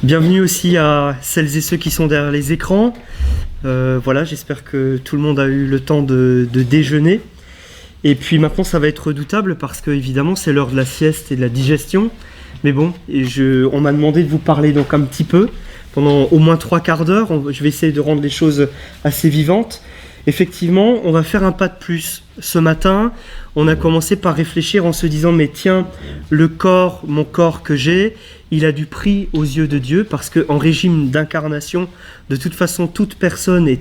Bienvenue aussi à celles et ceux qui sont derrière les écrans. Voilà, j'espère que tout le monde a eu le temps de déjeuner. Et puis maintenant, ça va être redoutable parce que évidemment, c'est l'heure de la sieste et de la digestion. Mais bon, on m'a demandé de vous parler donc un petit peu pendant au moins 3/4 d'heure. Je vais essayer de rendre les choses assez vivantes. Effectivement, on va faire un pas de plus. Ce matin, on a commencé par réfléchir en se disant « Mais tiens, mon corps que j'ai, il a du prix aux yeux de Dieu parce qu'en régime d'incarnation, de toute façon, toute personne est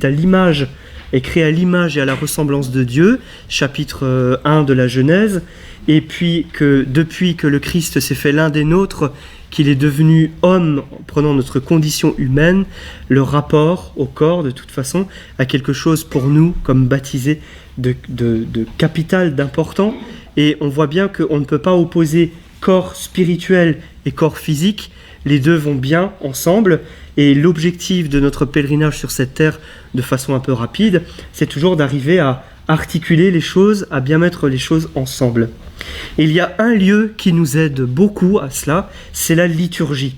créée à l'image et à la ressemblance de Dieu. » Chapitre 1 de la Genèse. Et puis que depuis que le Christ s'est fait l'un des nôtres, qu'il est devenu homme en prenant notre condition humaine, le rapport au corps, de toute façon, a quelque chose pour nous, comme baptisés, de capital, d'important. Et on voit bien qu'on ne peut pas opposer corps spirituel et corps physique. Les deux vont bien ensemble. Et l'objectif de notre pèlerinage sur cette terre, de façon un peu rapide, c'est toujours d'arriver à articuler les choses, à bien mettre les choses ensemble. Et il y a un lieu qui nous aide beaucoup à cela, c'est la liturgie.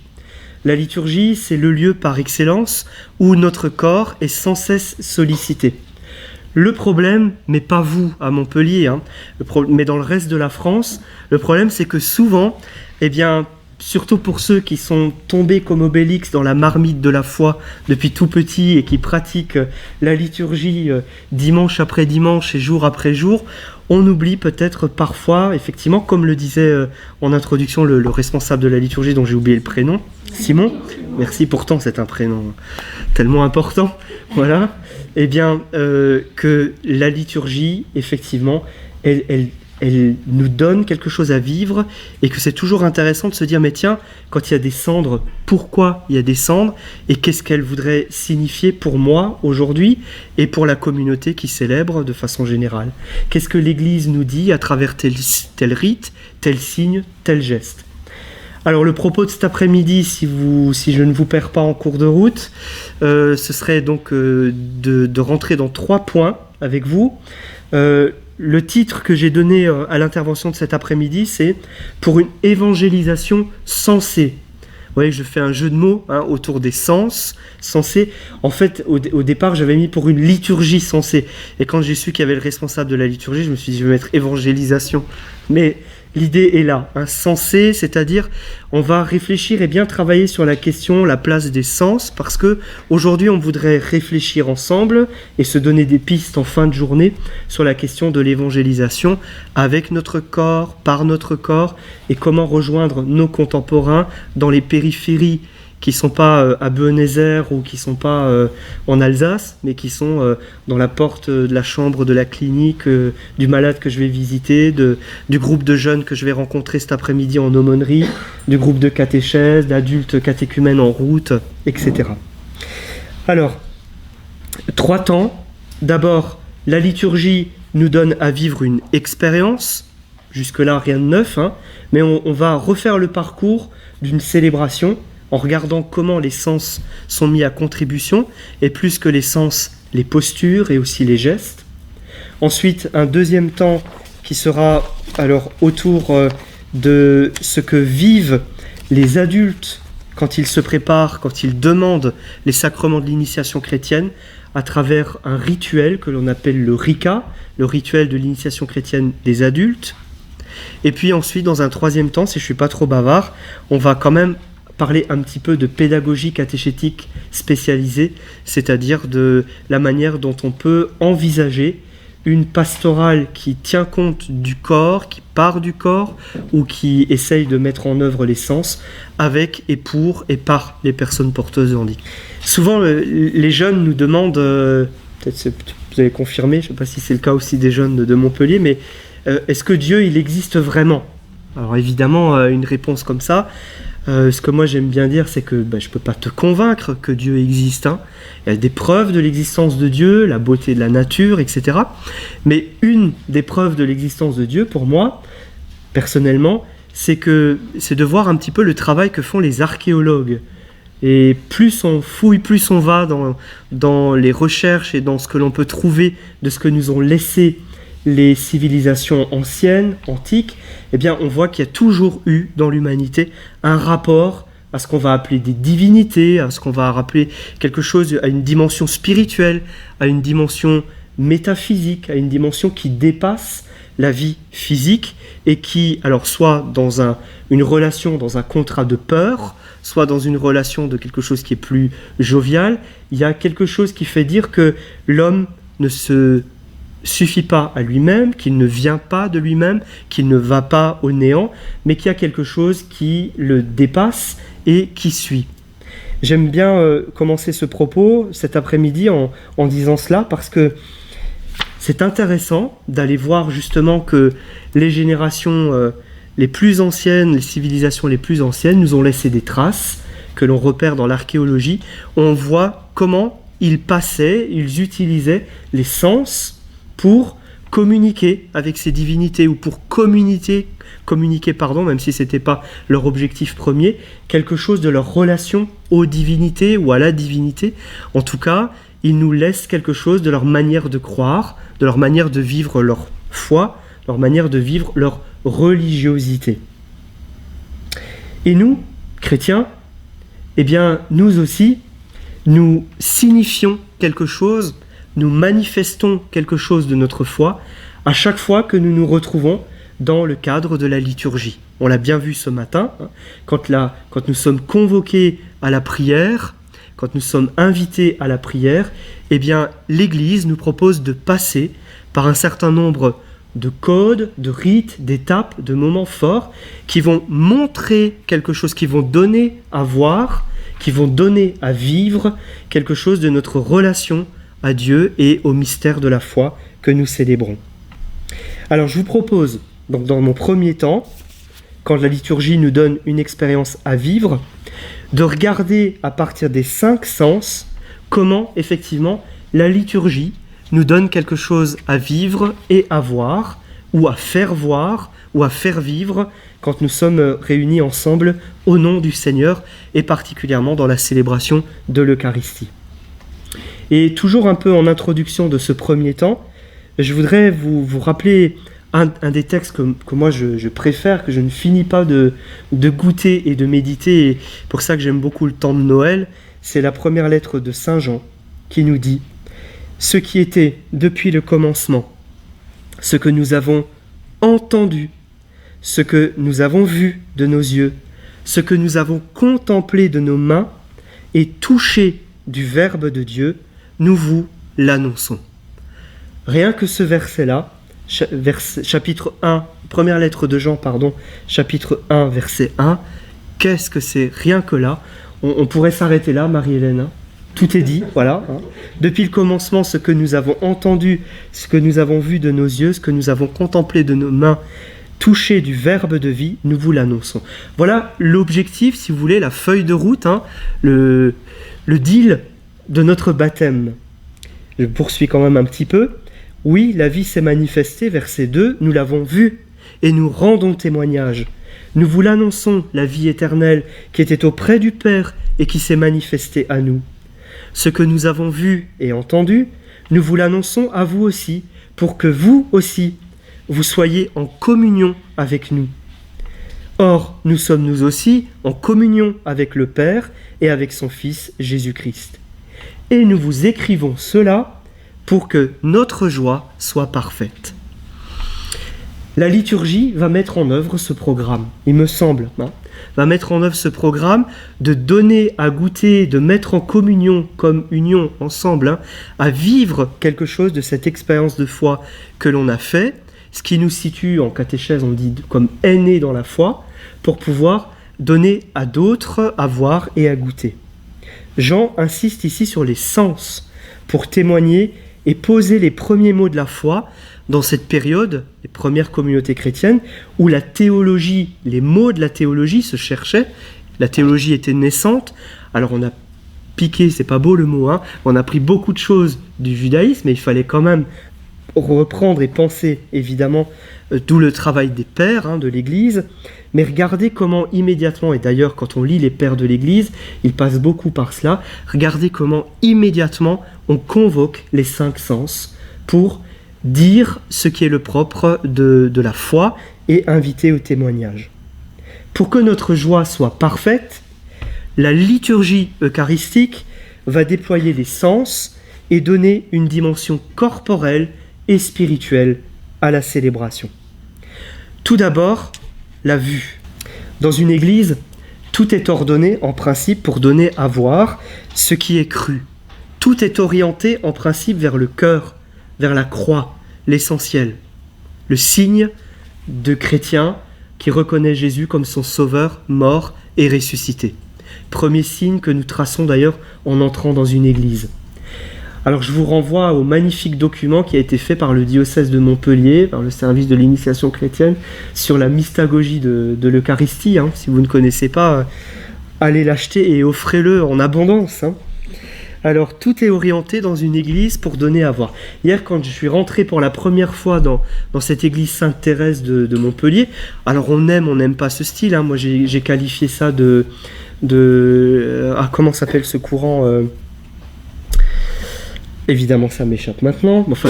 La liturgie, c'est le lieu par excellence où notre corps est sans cesse sollicité. Le problème, mais pas vous à Montpellier, mais dans le reste de la France, le problème c'est que souvent, surtout pour ceux qui sont tombés comme Obélix dans la marmite de la foi depuis tout petit et qui pratiquent la liturgie dimanche après dimanche et jour après jour, on oublie peut-être parfois, effectivement, comme le disait en introduction le responsable de la liturgie dont j'ai oublié le prénom, Simon, merci, pourtant c'est un prénom tellement important, voilà, que la liturgie, effectivement, elle nous donne quelque chose à vivre et que c'est toujours intéressant de se dire mais tiens, quand il y a des cendres, pourquoi il y a des cendres et qu'est-ce qu'elles voudraient signifier pour moi aujourd'hui et pour la communauté qui célèbre de façon générale. Qu'est-ce que l'Église nous dit à travers tel rite, tel signe, tel geste. Alors le propos de cet après-midi, si je ne vous perds pas en cours de route, ce serait donc de rentrer dans 3 points avec vous. Le titre que j'ai donné à l'intervention de cet après-midi, c'est « Pour une évangélisation sensée ». Vous voyez, je fais un jeu de mots autour des sens, sensé. En fait, au départ, j'avais mis pour une liturgie sensée. Et quand j'ai su qu'il y avait le responsable de la liturgie, je me suis dit, je vais mettre évangélisation. Mais l'idée est là, sensé, c'est-à-dire on va réfléchir et bien travailler sur la question, la place des sens, parce que aujourd'hui on voudrait réfléchir ensemble et se donner des pistes en fin de journée sur la question de l'évangélisation avec notre corps, par notre corps, et comment rejoindre nos contemporains dans les périphéries qui ne sont pas à Benézer ou qui ne sont pas en Alsace, mais qui sont dans la porte de la chambre de la clinique, du malade que je vais visiter, du groupe de jeunes que je vais rencontrer cet après-midi en aumônerie, du groupe de catéchèses, d'adultes catéchumènes en route, etc. Alors, 3 temps. D'abord, la liturgie nous donne à vivre une expérience. Jusque-là, rien de neuf, mais on va refaire le parcours d'une célébration en regardant comment les sens sont mis à contribution, et plus que les sens, les postures et aussi les gestes. Ensuite, un deuxième temps qui sera alors autour de ce que vivent les adultes quand ils se préparent, quand ils demandent les sacrements de l'initiation chrétienne, à travers un rituel que l'on appelle le RICA, le rituel de l'initiation chrétienne des adultes. Et puis ensuite, dans un troisième temps, si je ne suis pas trop bavard, on va quand même parler un petit peu de pédagogie catéchétique spécialisée, c'est-à-dire de la manière dont on peut envisager une pastorale qui tient compte du corps, qui part du corps, ou qui essaye de mettre en œuvre les sens avec et pour et par les personnes porteuses de handicap. Souvent, les jeunes nous demandent, peut-être vous allez confirmer, je ne sais pas si c'est le cas aussi des jeunes de Montpellier, mais est-ce que Dieu, il existe vraiment ? Alors évidemment, une réponse comme ça, ce que moi j'aime bien dire, c'est que je ne peux pas te convaincre que Dieu existe. Il y a des preuves de l'existence de Dieu, la beauté de la nature, etc. Mais une des preuves de l'existence de Dieu, pour moi, personnellement, c'est de voir un petit peu le travail que font les archéologues. Et plus on fouille, plus on va dans les recherches et dans ce que l'on peut trouver de ce que nous ont laissé les civilisations anciennes, antiques, on voit qu'il y a toujours eu dans l'humanité un rapport à ce qu'on va appeler des divinités, à ce qu'on va rappeler quelque chose, à une dimension spirituelle, à une dimension métaphysique, à une dimension qui dépasse la vie physique et qui, alors soit dans une relation, dans un contrat de peur, soit dans une relation de quelque chose qui est plus jovial, il y a quelque chose qui fait dire que l'homme ne se suffit pas à lui-même, qu'il ne vient pas de lui-même, qu'il ne va pas au néant, mais qu'il y a quelque chose qui le dépasse et qui suit. J'aime bien commencer ce propos cet après-midi en disant cela parce que c'est intéressant d'aller voir justement que les générations les plus anciennes, les civilisations les plus anciennes nous ont laissé des traces que l'on repère dans l'archéologie. On voit comment ils passaient, ils utilisaient les sens pour communiquer avec ces divinités ou pour communiquer, même si ce n'était pas leur objectif premier, quelque chose de leur relation aux divinités ou à la divinité. En tout cas, ils nous laissent quelque chose de leur manière de croire, de leur manière de vivre leur foi, leur manière de vivre leur religiosité. Et nous, chrétiens, eh bien, nous aussi, nous signifions quelque chose, nous manifestons quelque chose de notre foi à chaque fois que nous nous retrouvons dans le cadre de la liturgie. On l'a bien vu ce matin, quand nous sommes convoqués à la prière, quand nous sommes invités à la prière, eh bien, l'Église nous propose de passer par un certain nombre de codes, de rites, d'étapes, de moments forts qui vont montrer quelque chose, qui vont donner à voir, qui vont donner à vivre quelque chose de notre relation à Dieu et au mystère de la foi que nous célébrons. Alors je vous propose, donc dans mon premier temps, quand la liturgie nous donne une expérience à vivre, de regarder à partir des 5 sens comment effectivement la liturgie nous donne quelque chose à vivre et à voir, ou à faire voir, ou à faire vivre quand nous sommes réunis ensemble au nom du Seigneur et particulièrement dans la célébration de l'Eucharistie. Et toujours un peu en introduction de ce premier temps, je voudrais vous rappeler un des textes que moi je préfère, que je ne finis pas de goûter et de méditer, et pour ça que j'aime beaucoup le temps de Noël, c'est la première lettre de Saint Jean qui nous dit « Ce qui était depuis le commencement, ce que nous avons entendu, ce que nous avons vu de nos yeux, ce que nous avons contemplé de nos mains et touché du Verbe de Dieu, nous vous l'annonçons. » Rien que ce verset-là, chapitre 1, première lettre de Jean, chapitre 1, verset 1, qu'est-ce que c'est? Rien que là, on pourrait s'arrêter là, Marie-Hélène, hein. Tout est dit, voilà. Hein. Depuis le commencement, ce que nous avons entendu, ce que nous avons vu de nos yeux, ce que nous avons contemplé de nos mains, touché du Verbe de vie, nous vous l'annonçons. Voilà l'objectif, si vous voulez, la feuille de route, hein, le deal de notre baptême. Je poursuis quand même un petit peu. Oui, la vie s'est manifestée, verset 2, nous l'avons vue et nous rendons témoignage. Nous vous l'annonçons, la vie éternelle qui était auprès du Père et qui s'est manifestée à nous. Ce que nous avons vu et entendu, nous vous l'annonçons à vous aussi, pour que vous aussi, vous soyez en communion avec nous. Or, nous sommes nous aussi en communion avec le Père et avec son Fils Jésus-Christ. Et nous vous écrivons cela pour que notre joie soit parfaite. La liturgie va mettre en œuvre ce programme, il me semble, va mettre en œuvre ce programme de donner à goûter, de mettre en communion, comme union ensemble, à vivre quelque chose de cette expérience de foi que l'on a fait, ce qui nous situe en catéchèse, on dit comme aînés dans la foi, pour pouvoir donner à d'autres à voir et à goûter. Jean insiste ici sur les sens pour témoigner et poser les premiers mots de la foi dans cette période, les premières communautés chrétiennes, où la théologie, les mots de la théologie se cherchaient, la théologie était naissante, alors on a piqué, c'est pas beau le mot, hein, on a pris beaucoup de choses du judaïsme, mais il fallait quand même reprendre et penser, évidemment, d'où le travail des pères de l'Église, mais regardez comment immédiatement, et d'ailleurs quand on lit les pères de l'Église, ils passent beaucoup par cela, regardez comment immédiatement on convoque les 5 sens pour dire ce qui est le propre de la foi et inviter au témoignage. Pour que notre joie soit parfaite, La liturgie eucharistique va déployer les sens et donner une dimension corporelle et spirituelle à la célébration. Tout d'abord, la vue. Dans une église, tout est ordonné en principe pour donner à voir ce qui est cru. Tout est orienté en principe vers le cœur, vers la croix, l'essentiel, le signe de chrétien qui reconnaît Jésus comme son sauveur, mort et ressuscité. Premier signe que nous traçons d'ailleurs en entrant dans une église. Alors je vous renvoie au magnifique document qui a été fait par le diocèse de Montpellier, par le service de l'initiation chrétienne, sur la mystagogie de l'Eucharistie. Si vous ne connaissez pas, allez l'acheter et offrez-le en abondance. Alors tout est orienté dans une église pour donner à voir. Hier, quand je suis rentré pour la première fois dans cette église Sainte-Thérèse de Montpellier, alors on n'aime pas ce style. Moi j'ai qualifié ça comment s'appelle ce courant Évidemment, ça m'échappe maintenant. Enfin,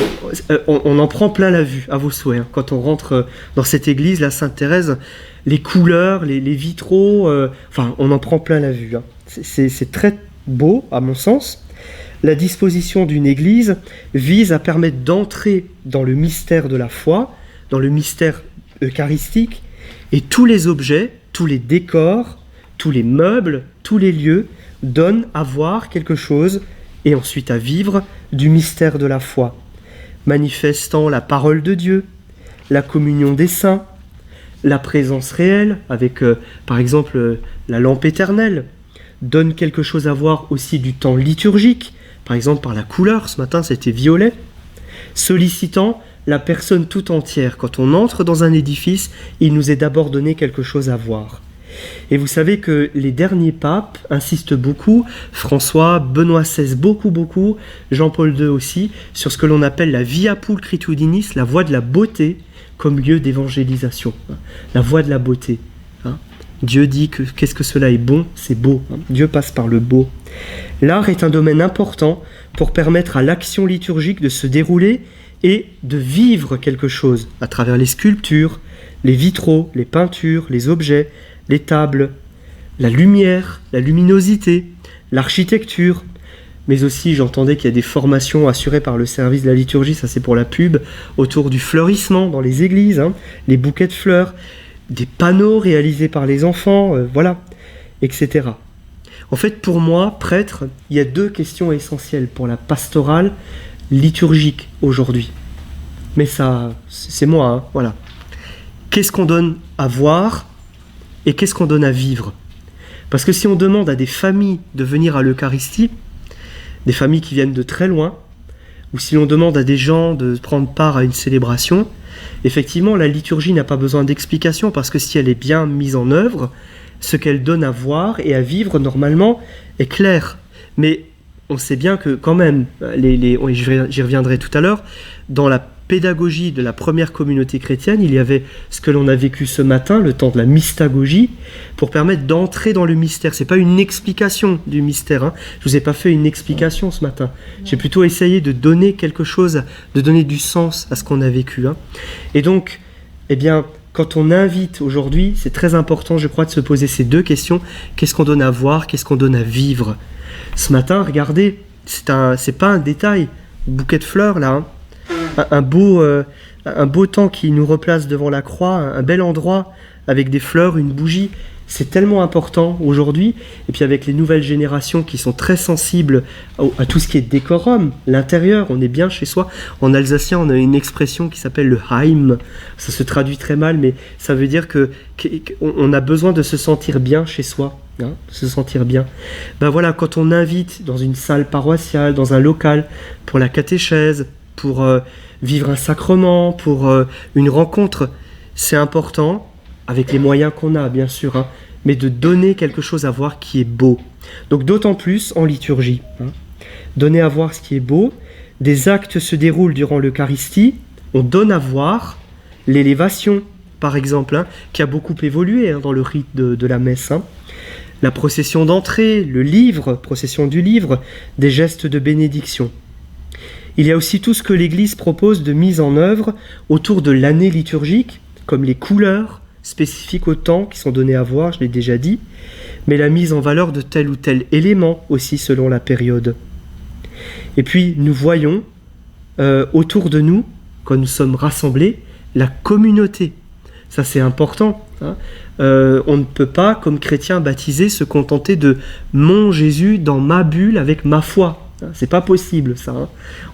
on en prend plein la vue, à vos souhaits. Quand on rentre dans cette église, la Sainte-Thérèse, les couleurs, les vitraux, on en prend plein la vue. C'est très beau, à mon sens. La disposition d'une église vise à permettre d'entrer dans le mystère de la foi, dans le mystère eucharistique, et tous les objets, tous les décors, tous les meubles, tous les lieux donnent à voir quelque chose et ensuite à vivre du mystère de la foi, manifestant la parole de Dieu, la communion des saints, la présence réelle avec, par exemple, la lampe éternelle, donne quelque chose à voir aussi du temps liturgique, par exemple par la couleur, ce matin c'était violet, sollicitant la personne tout entière. Quand on entre dans un édifice, il nous est d'abord donné quelque chose à voir. Et vous savez que les derniers papes insistent beaucoup, François, Benoît XVI beaucoup, Jean-Paul II aussi, sur ce que l'on appelle la via pulchritudinis, la voie de la beauté, comme lieu d'évangélisation. La voie de la beauté. Dieu dit que qu'est-ce que cela est bon, c'est beau. Dieu passe par le beau. L'art est un domaine important pour permettre à l'action liturgique de se dérouler et de vivre quelque chose à travers les sculptures, les vitraux, les peintures, les objets, les tables, la lumière, la luminosité, l'architecture, mais aussi j'entendais qu'il y a des formations assurées par le service de la liturgie, ça c'est pour la pub, autour du fleurissement dans les églises, les bouquets de fleurs, des panneaux réalisés par les enfants, etc. En fait, pour moi, prêtre, il y a deux questions essentielles pour la pastorale liturgique aujourd'hui. Mais ça, c'est moi, voilà. Qu'est-ce qu'on donne à voir et qu'est-ce qu'on donne à vivre? Parce que si on demande à des familles de venir à l'Eucharistie, des familles qui viennent de très loin, ou si l'on demande à des gens de prendre part à une célébration, effectivement, la liturgie n'a pas besoin d'explication parce que si elle est bien mise en œuvre, ce qu'elle donne à voir et à vivre, normalement, est clair. Mais on sait bien que quand même, j'y reviendrai tout à l'heure, dans la pédagogie de la première communauté chrétienne, il y avait ce que l'on a vécu ce matin, le temps de la mystagogie, pour permettre d'entrer dans le mystère. C'est pas une explication du mystère. Je vous ai pas fait une explication ce matin. J'ai plutôt essayé de donner quelque chose, de donner du sens à ce qu'on a vécu. Et donc, quand on invite aujourd'hui, c'est très important, je crois, de se poser ces deux questions. Qu'est-ce qu'on donne à voir? Qu'est-ce qu'on donne à vivre? Ce matin, regardez, c'est pas un détail. Bouquet de fleurs, là, un beau temps qui nous replace devant la croix, un bel endroit avec des fleurs, une bougie. C'est tellement important aujourd'hui. Et puis avec les nouvelles générations qui sont très sensibles à tout ce qui est décorum, l'intérieur, on est bien chez soi. En alsacien, on a une expression qui s'appelle le Heim. Ça se traduit très mal, mais ça veut dire qu'on a besoin de se sentir bien chez soi. Se sentir bien. Voilà, quand on invite dans une salle paroissiale, dans un local, pour la catéchèse, pour vivre un sacrement, pour une rencontre, c'est important, avec les moyens qu'on a, bien sûr, mais de donner quelque chose à voir qui est beau. Donc d'autant plus en liturgie. Donner à voir ce qui est beau. Des actes se déroulent durant l'Eucharistie. On donne à voir l'élévation, par exemple, qui a beaucoup évolué dans le rite de la messe. La procession d'entrée, le livre, procession du livre, des gestes de bénédiction. Il y a aussi tout ce que l'Église propose de mise en œuvre autour de l'année liturgique, comme les couleurs spécifiques au temps qui sont données à voir, je l'ai déjà dit, mais la mise en valeur de tel ou tel élément aussi selon la période. Et puis nous voyons autour de nous, quand nous sommes rassemblés, la communauté. Ça c'est important. Hein. On ne peut pas, comme chrétien baptisé, se contenter de mon Jésus dans ma bulle avec ma foi. C'est pas possible ça. Hein.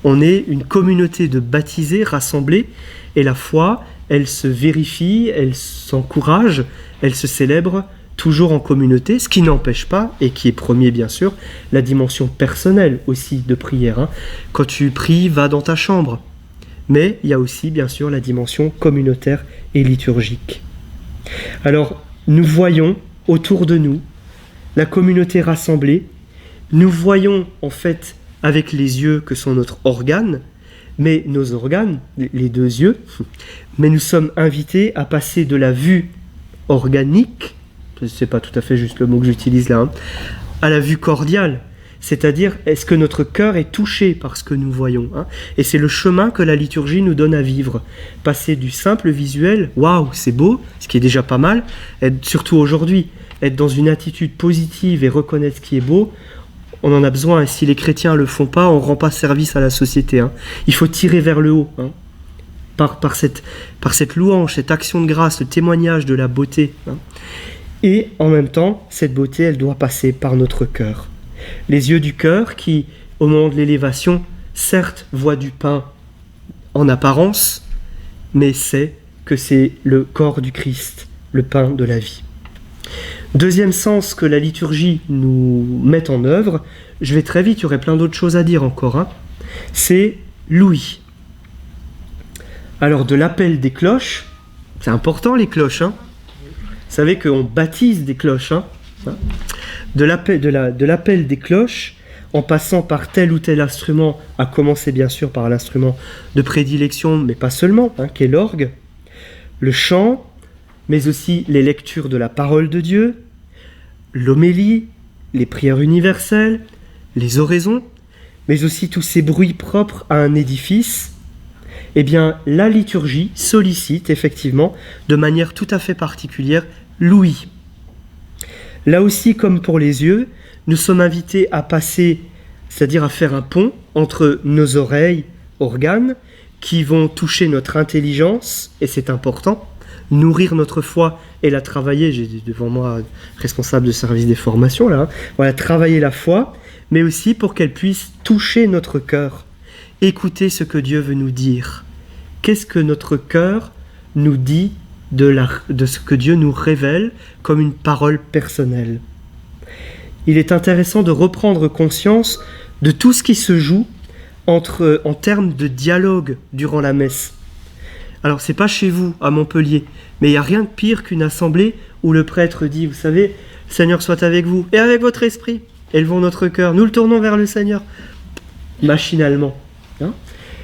On est une communauté de baptisés rassemblés et la foi, elle se vérifie, elle s'encourage, elle se célèbre toujours en communauté, ce qui n'empêche pas, et qui est premier bien sûr, la dimension personnelle aussi de prière. Hein. Quand tu pries, va dans ta chambre. Mais il y a aussi bien sûr la dimension communautaire et liturgique. Alors, nous voyons autour de nous la communauté rassemblée, nous voyons en fait avec les yeux que sont notre organe, mais nos organes, les deux yeux, mais nous sommes invités à passer de la vue organique, c'est pas tout à fait juste le mot que j'utilise là, hein, à la vue cordiale. C'est-à-dire, est-ce que notre cœur est touché par ce que nous voyons, hein? Et c'est le chemin que la liturgie nous donne à vivre. Passer du simple visuel, waouh, c'est beau, ce qui est déjà pas mal, surtout aujourd'hui, être dans une attitude positive et reconnaître ce qui est beau, on en a besoin, et si les chrétiens ne le font pas, on ne rend pas service à la société. Hein. Il faut tirer vers le haut, hein, par cette louange, cette action de grâce, le témoignage de la beauté. Hein. Et en même temps, cette beauté, elle doit passer par notre cœur. Les yeux du cœur qui, au moment de l'élévation, certes voient du pain en apparence, mais sait que c'est le corps du Christ, le pain de la vie. Deuxième sens que la liturgie nous met en œuvre, je vais très vite, il y aurait plein d'autres choses à dire encore, hein, c'est l'ouïe. Alors de l'appel des cloches, c'est important les cloches, hein. Vous savez qu'on baptise des cloches, hein. De l'appel des cloches, en passant par tel ou tel instrument, à commencer bien sûr par l'instrument de prédilection, mais pas seulement, hein, qu'est l'orgue, le chant, mais aussi les lectures de la parole de Dieu, l'homélie, les prières universelles, les oraisons, mais aussi tous ces bruits propres à un édifice, eh bien la liturgie sollicite effectivement de manière tout à fait particulière l'ouïe. Là aussi, comme pour les yeux, nous sommes invités à passer, c'est-à-dire à faire un pont entre nos oreilles, organes, qui vont toucher notre intelligence, et c'est important, nourrir notre foi et la travailler. J'ai devant moi responsable de service des formations, là. Hein. Voilà, travailler la foi, mais aussi pour qu'elle puisse toucher notre cœur, écouter ce que Dieu veut nous dire. Qu'est-ce que notre cœur nous dit de ce que Dieu nous révèle comme une parole personnelle. Il est intéressant de reprendre conscience de tout ce qui se joue en termes de dialogue durant la messe. Alors, c'est pas chez vous, à Montpellier, mais il n'y a rien de pire qu'une assemblée où le prêtre dit, vous savez, le Seigneur soit avec vous et avec votre esprit. Élevons notre cœur, nous le tournons vers le Seigneur. Machinalement. Hein ?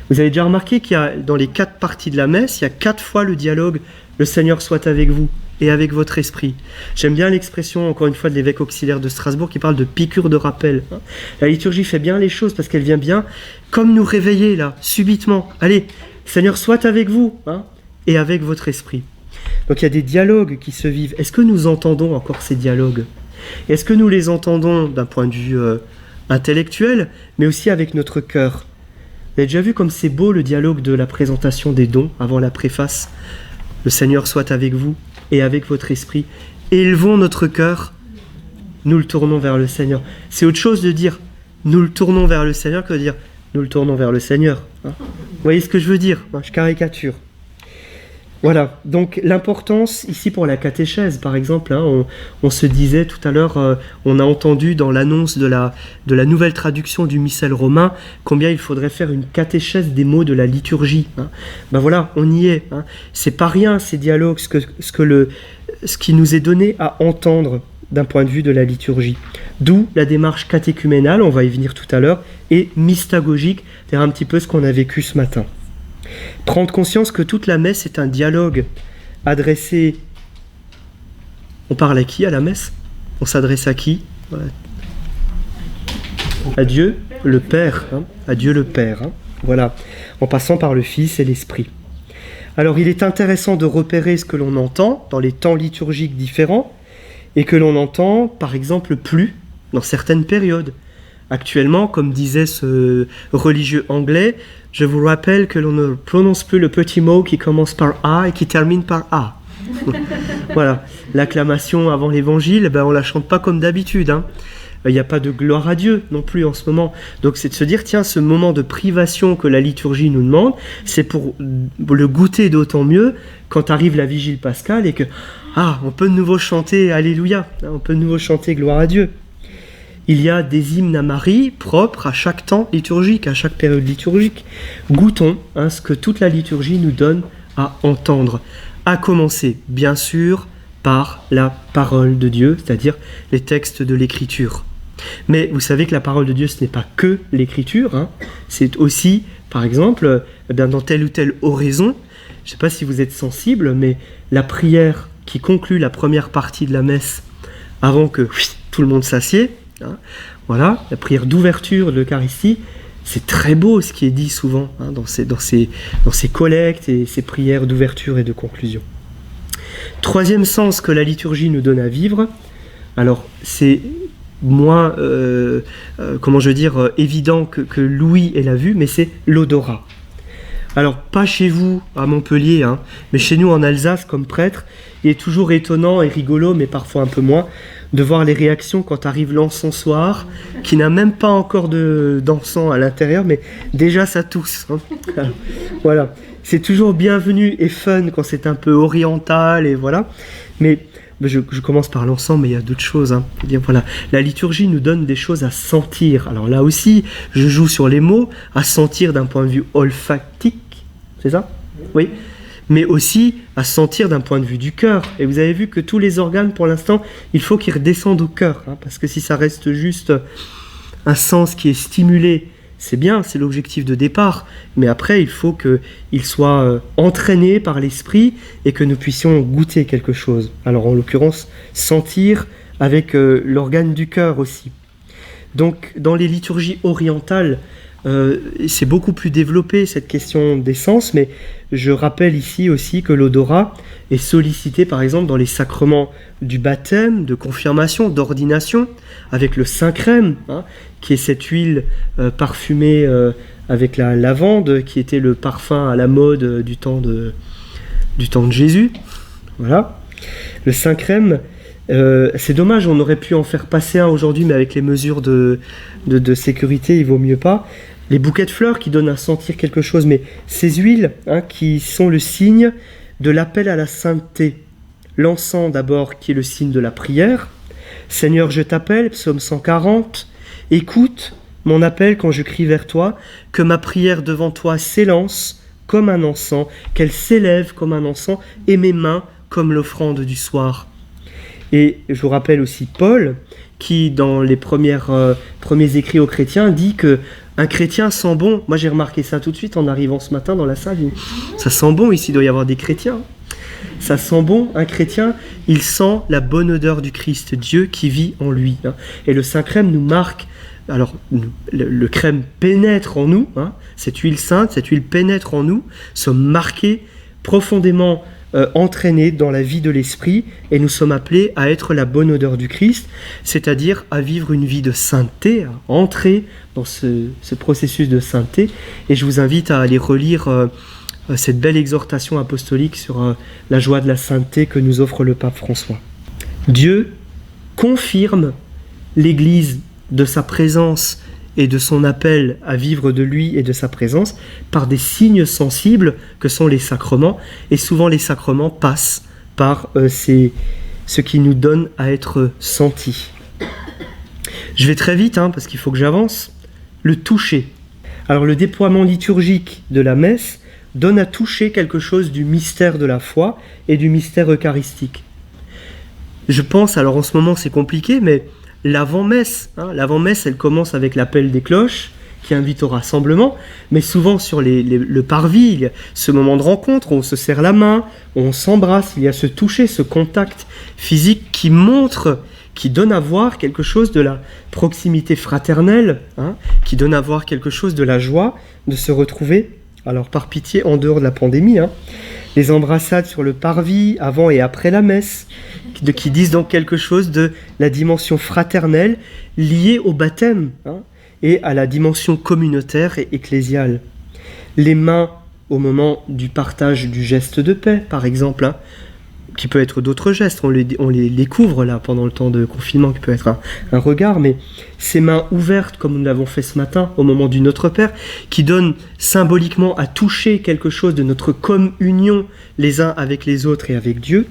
Vous avez déjà remarqué qu'il y a, dans les 4 parties de la messe, il y a 4 fois le dialogue « Le Seigneur soit avec vous » et avec votre esprit. J'aime bien l'expression, encore une fois, de l'évêque auxiliaire de Strasbourg qui parle de piqûre de rappel. La liturgie fait bien les choses parce qu'elle vient bien comme nous réveiller, là, subitement. Allez, Seigneur soit avec vous, hein, et avec votre esprit. Donc il y a des dialogues qui se vivent. Est-ce que nous entendons encore ces dialogues ? Est-ce que nous les entendons d'un point de vue intellectuel, mais aussi avec notre cœur ? Vous avez déjà vu comme c'est beau le dialogue de la présentation des dons avant la préface ? Le Seigneur soit avec vous et avec votre esprit. Élevons notre cœur, nous le tournons vers le Seigneur. C'est autre chose de dire nous le tournons vers le Seigneur que de dire nous le tournons vers le Seigneur. Hein ? Vous voyez ce que je veux dire ? Je caricature. Voilà, donc l'importance ici pour la catéchèse, par exemple, hein, on se disait tout à l'heure, on a entendu dans l'annonce de la nouvelle traduction du missel romain, combien il faudrait faire une catéchèse des mots de la liturgie. Hein. Ben voilà, on y est. Hein. C'est pas rien ces dialogues, ce qui nous est donné à entendre d'un point de vue de la liturgie. D'où la démarche catéchuménale, on va y venir tout à l'heure, et mystagogique, c'est-à-dire un petit peu ce qu'on a vécu ce matin. Prendre conscience que toute la messe est un dialogue adressé... On parle à qui à la messe ? On s'adresse à qui ? Voilà. À Dieu le Père. Hein ? À Dieu le Père. Hein ? Voilà. En passant par le Fils et l'Esprit. Alors il est intéressant de repérer ce que l'on entend dans les temps liturgiques différents et que l'on entend par exemple plus dans certaines périodes. Actuellement, comme disait ce religieux anglais, je vous rappelle que l'on ne prononce plus le petit mot qui commence par A et qui termine par A. Voilà, l'acclamation avant l'évangile, on ne la chante pas comme d'habitude, hein. Il n'y a pas de gloire à Dieu non plus en ce moment. Donc c'est de se dire, tiens, ce moment de privation que la liturgie nous demande, c'est pour le goûter d'autant mieux quand arrive la vigile pascale et que, on peut de nouveau chanter Alléluia, on peut de nouveau chanter gloire à Dieu. Il y a des hymnes à Marie propres à chaque temps liturgique, à chaque période liturgique. Goûtons ce que toute la liturgie nous donne à entendre, à commencer bien sûr par la parole de Dieu, c'est-à-dire les textes de l'Écriture. Mais vous savez que la parole de Dieu, ce n'est pas que l'Écriture, c'est aussi, par exemple, dans telle ou telle oraison, je ne sais pas si vous êtes sensible, mais la prière qui conclut la première partie de la messe avant que tout le monde s'assied, voilà, la prière d'ouverture de l'Eucharistie, c'est très beau ce qui est dit souvent dans ces collectes et ces prières d'ouverture et de conclusion. Troisième sens que la liturgie nous donne à vivre, alors c'est moins, évident que Louis l'a vu, mais c'est l'odorat. Alors, pas chez vous, à Montpellier, mais chez nous en Alsace, comme prêtre, il est toujours étonnant et rigolo, mais parfois un peu moins, de voir les réactions quand arrive l'encensoir, qui n'a même pas encore d'encens à l'intérieur, mais déjà ça tousse. Alors, voilà, c'est toujours bienvenu et fun quand c'est un peu oriental, et voilà. Mais je commence par l'encens, mais il y a d'autres choses. Eh bien, voilà. La liturgie nous donne des choses à sentir. Alors là aussi, je joue sur les mots, à sentir d'un point de vue olfactique, c'est ça ? Oui. Mais aussi à sentir d'un point de vue du cœur. Et vous avez vu que tous les organes, pour l'instant, il faut qu'ils redescendent au cœur. Parce que si ça reste juste un sens qui est stimulé, c'est bien, c'est l'objectif de départ. Mais après, il faut qu'il soit entraîné par l'esprit et que nous puissions goûter quelque chose. Alors en l'occurrence, sentir avec l'organe du cœur aussi. Donc dans les liturgies orientales, c'est beaucoup plus développé cette question des sens, mais je rappelle ici aussi que l'odorat est sollicité par exemple dans les sacrements du baptême, de confirmation, d'ordination, avec le Saint-Crème, qui est cette huile parfumée avec la lavande, qui était le parfum à la mode du temps de Jésus. Voilà. Le Saint-Crème, c'est dommage, on aurait pu en faire passer un aujourd'hui, mais avec les mesures de sécurité, il vaut mieux pas. Les bouquets de fleurs qui donnent à sentir quelque chose, mais ces huiles qui sont le signe de l'appel à la sainteté. L'encens d'abord qui est le signe de la prière. Seigneur, je t'appelle, psaume 140. Écoute mon appel quand je crie vers toi, que ma prière devant toi s'élance comme un encens, qu'elle s'élève comme un encens et mes mains comme l'offrande du soir. Et je vous rappelle aussi Paul, qui dans les premiers écrits aux chrétiens dit que un chrétien sent bon. Moi j'ai remarqué ça tout de suite en arrivant ce matin dans la salle. Ça sent bon ici, il doit y avoir des chrétiens. Ça sent bon, un chrétien, il sent la bonne odeur du Christ, Dieu qui vit en lui. Et le Saint-Crème nous marque, alors le crème pénètre en nous, cette huile sainte, cette huile pénètre en nous, sommes marqués profondément entraînés dans la vie de l'esprit et nous sommes appelés à être la bonne odeur du Christ, c'est-à-dire à vivre une vie de sainteté, à entrer dans ce processus de sainteté. Et je vous invite à aller relire cette belle exhortation apostolique sur la joie de la sainteté que nous offre le pape François. Dieu confirme l'Église de sa présence et de son appel à vivre de lui et de sa présence par des signes sensibles que sont les sacrements. Et souvent les sacrements passent par ce qui nous donne à être sentis. Je vais très vite parce qu'il faut que j'avance. Le toucher. Alors le déploiement liturgique de la messe donne à toucher quelque chose du mystère de la foi et du mystère eucharistique. Je pense, alors en ce moment c'est compliqué, mais l'avant-messe, elle commence avec l'appel des cloches qui invite au rassemblement, mais souvent sur le parvis, il y a ce moment de rencontre où on se serre la main, où on s'embrasse, il y a ce toucher, ce contact physique qui montre, qui donne à voir quelque chose de la proximité fraternelle, qui donne à voir quelque chose de la joie de se retrouver, alors par pitié en dehors de la pandémie, Les embrassades sur le parvis, avant et après la messe, qui disent donc quelque chose de la dimension fraternelle liée au baptême, et à la dimension communautaire et ecclésiale. Les mains au moment du partage du geste de paix, par exemple, qui peut être d'autres gestes, on les couvre là pendant le temps de confinement, qui peut être un regard, mais ces mains ouvertes, comme nous l'avons fait ce matin au moment du Notre Père, qui donnent symboliquement à toucher quelque chose de notre communion les uns avec les autres et avec Dieu,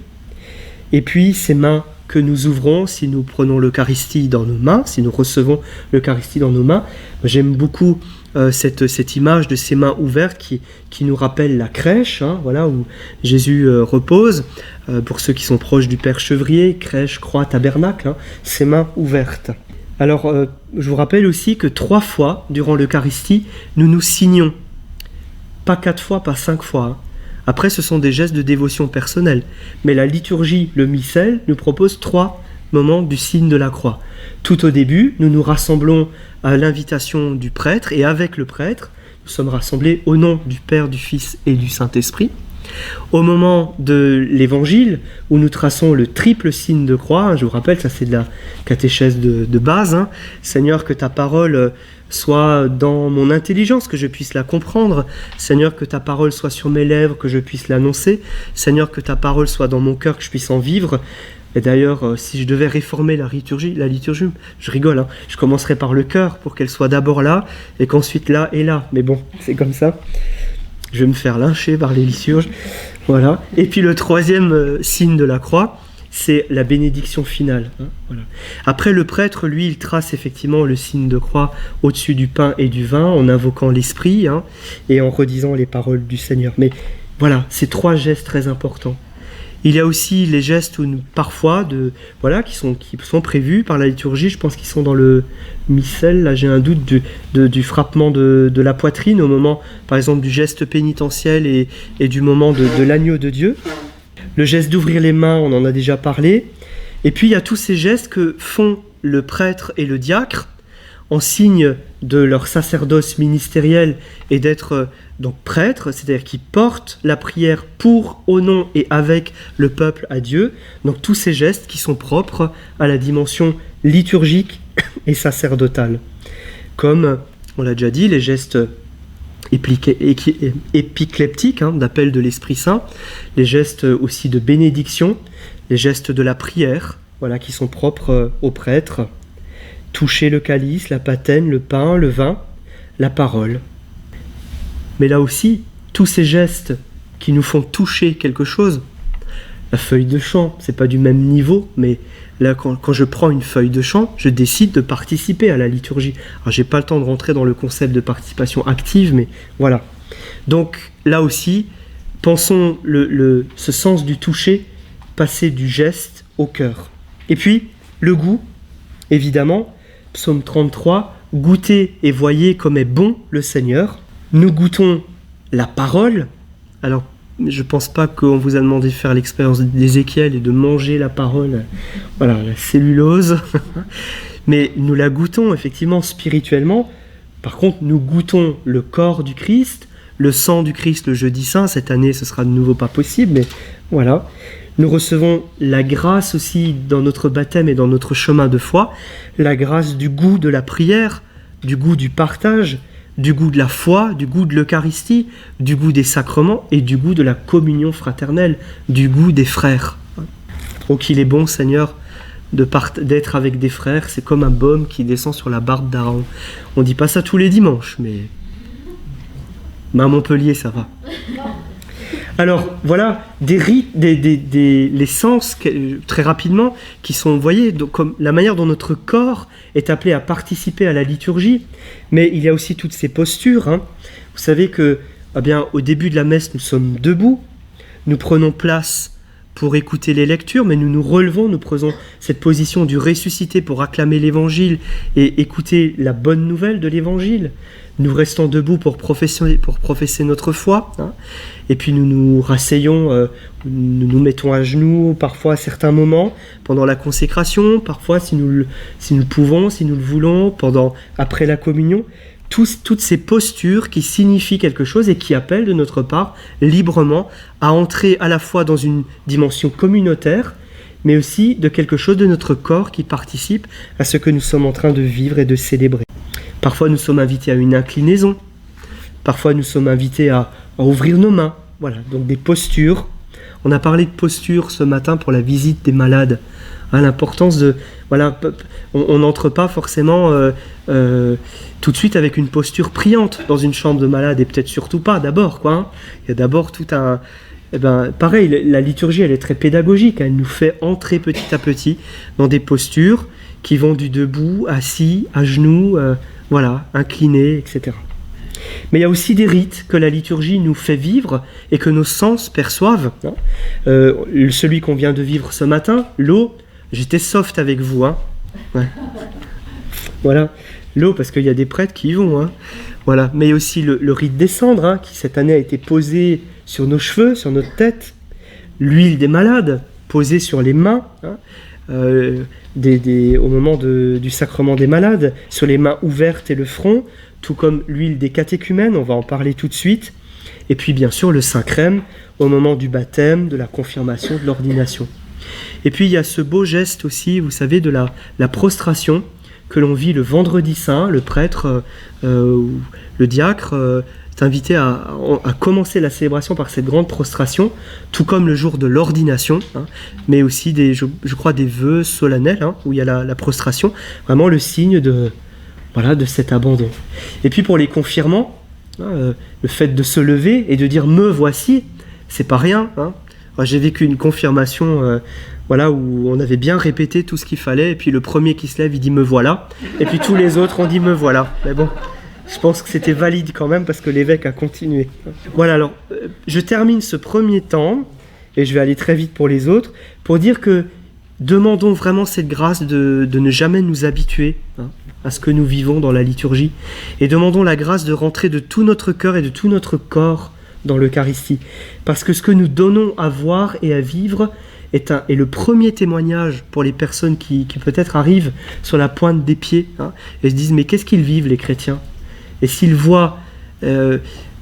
et puis ces mains que nous ouvrons si nous prenons l'Eucharistie dans nos mains, si nous recevons l'Eucharistie dans nos mains. J'aime beaucoup cette image de ces mains ouvertes qui nous rappelle la crèche, voilà, où Jésus repose, pour ceux qui sont proches du Père Chevrier, crèche, croix, tabernacle, ces mains ouvertes. Alors, je vous rappelle aussi que 3 fois, durant l'Eucharistie, nous nous signons. Pas 4 fois, pas 5 fois. Après, ce sont des gestes de dévotion personnelle. Mais la liturgie, le missel, nous propose 3 moments du signe de la croix. Tout au début, nous nous rassemblons à l'invitation du prêtre, et avec le prêtre, nous sommes rassemblés au nom du Père, du Fils et du Saint-Esprit. Au moment de l'Évangile, où nous traçons le triple signe de croix, je vous rappelle, ça c'est de la catéchèse de base, Seigneur, que ta parole soit dans mon intelligence, que je puisse la comprendre. Seigneur, que ta parole soit sur mes lèvres, que je puisse l'annoncer. Seigneur, que ta parole soit dans mon cœur, que je puisse en vivre. Et d'ailleurs, si je devais réformer la liturgie, je rigole, je commencerai par le cœur pour qu'elle soit d'abord là, et qu'ensuite là et là. Mais bon, c'est comme ça. Je vais me faire lyncher par les liturges. Voilà. Et puis le 3e signe de la croix, c'est la bénédiction finale. Voilà. Après, le prêtre, lui, il trace effectivement le signe de croix au-dessus du pain et du vin, en invoquant l'Esprit, et en redisant les paroles du Seigneur. Mais voilà, c'est 3 gestes très importants. Il y a aussi les gestes parfois qui sont prévus par la liturgie. Je pense qu'ils sont dans le missel. Là, j'ai un doute du frappement de la poitrine au moment, par exemple, du geste pénitentiel et du moment de l'agneau de Dieu. Le geste d'ouvrir les mains, on en a déjà parlé. Et puis, il y a tous ces gestes que font le prêtre et le diacre en signe de leur sacerdoce ministériel et d'être donc prêtres, c'est-à-dire qui portent la prière pour, au nom et avec le peuple à Dieu. Donc tous ces gestes qui sont propres à la dimension liturgique et sacerdotale. Comme, on l'a déjà dit, les gestes épicléptiques, d'appel de l'Esprit Saint, les gestes aussi de bénédiction, les gestes de la prière, qui sont propres aux prêtres. Toucher le calice, la patène, le pain, le vin, la parole. Mais là aussi, tous ces gestes qui nous font toucher quelque chose, la feuille de chant, c'est pas du même niveau, mais là, quand je prends une feuille de chant, je décide de participer à la liturgie. Alors, j'ai pas le temps de rentrer dans le concept de participation active, mais voilà. Donc, là aussi, pensons ce sens du toucher, passer du geste au cœur. Et puis, le goût, évidemment, Psaume 33, « Goûtez et voyez comme est bon le Seigneur ». Nous goûtons la parole. Alors, je ne pense pas qu'on vous a demandé de faire l'expérience d'Ézéchiel et de manger la parole, la cellulose. Mais nous la goûtons effectivement spirituellement. Par contre, nous goûtons le corps du Christ, le sang du Christ le jeudi saint. Cette année, ce sera de nouveau pas possible, mais voilà. Nous recevons la grâce aussi dans notre baptême et dans notre chemin de foi, la grâce du goût de la prière, du goût du partage, du goût de la foi, du goût de l'Eucharistie, du goût des sacrements et du goût de la communion fraternelle, du goût des frères. Oh, qu'il est bon, Seigneur, d'être avec des frères, c'est comme un baume qui descend sur la barbe d'Aaron. On ne dit pas ça tous les dimanches, mais à Montpellier, ça va. Alors, voilà, des rites, les sens, très rapidement, qui sont, vous voyez, comme la manière dont notre corps est appelé à participer à la liturgie, mais il y a aussi toutes ces postures. Vous savez que, au début de la messe, nous sommes debout, nous prenons place pour écouter les lectures, mais nous nous relevons, nous prenons cette position du ressuscité pour acclamer l'Évangile et écouter la bonne nouvelle de l'Évangile. Nous restons debout pour professer notre foi, et puis nous nous rasseyons, nous nous mettons à genoux parfois à certains moments, pendant la consécration, parfois si nous le pouvons, si nous le voulons, après la communion. toutes ces postures qui signifient quelque chose et qui appellent de notre part librement à entrer à la fois dans une dimension communautaire, mais aussi de quelque chose de notre corps qui participe à ce que nous sommes en train de vivre et de célébrer. Parfois nous sommes invités à une inclinaison, parfois nous sommes invités à ouvrir nos mains, voilà, donc des postures. On a parlé de posture ce matin pour la visite des malades. L'importance de... Voilà, on n'entre pas forcément tout de suite avec une posture priante dans une chambre de malade, et peut-être surtout pas d'abord, quoi. Hein. Il y a d'abord tout un... pareil, la liturgie, elle est très pédagogique. Elle nous fait entrer petit à petit dans des postures qui vont du debout, assis, à genoux, voilà, incliné, etc. Mais il y a aussi des rites que la liturgie nous fait vivre et que nos sens perçoivent. Hein. Celui qu'on vient de vivre ce matin, l'eau, j'étais soft avec vous. Hein. Ouais. Voilà, l'eau, parce qu'il y a des prêtres qui y vont. Hein. Voilà. Mais il y a aussi le rite des cendres, hein, qui cette année a été posé sur nos cheveux, sur notre tête. L'huile des malades, posée sur les mains. Hein. Au moment du sacrement des malades, sur les mains ouvertes et le front, tout comme l'huile des catéchumènes, on va en parler tout de suite, et puis bien sûr le Saint-Crème au moment du baptême, de la confirmation, de l'ordination. Et puis il y a ce beau geste aussi, vous savez, de la prostration que l'on vit le vendredi saint. Le prêtre, le diacre est invité à commencer la célébration par cette grande prostration, tout comme le jour de l'ordination, hein, mais aussi je crois des vœux solennels, hein, où il y a la prostration, vraiment le signe de cet abandon. Et puis pour les confirmants, hein, le fait de se lever et de dire « me voici », c'est pas rien. Hein. J'ai vécu une confirmation où on avait bien répété tout ce qu'il fallait, et puis le premier qui se lève, il dit « me voilà », et puis tous les autres ont dit « me voilà ». Mais bon, je pense que c'était valide quand même parce que l'évêque a continué. Voilà, alors je termine ce premier temps, et je vais aller très vite pour les autres, pour dire que demandons vraiment cette grâce de ne jamais nous habituer, hein, à ce que nous vivons dans la liturgie, et demandons la grâce de rentrer de tout notre cœur et de tout notre corps dans l'Eucharistie, parce que ce que nous donnons à voir et à vivre est le premier témoignage pour les personnes qui peut-être arrivent sur la pointe des pieds, hein, et se disent mais qu'est-ce qu'ils vivent les chrétiens? Et s'ils voient,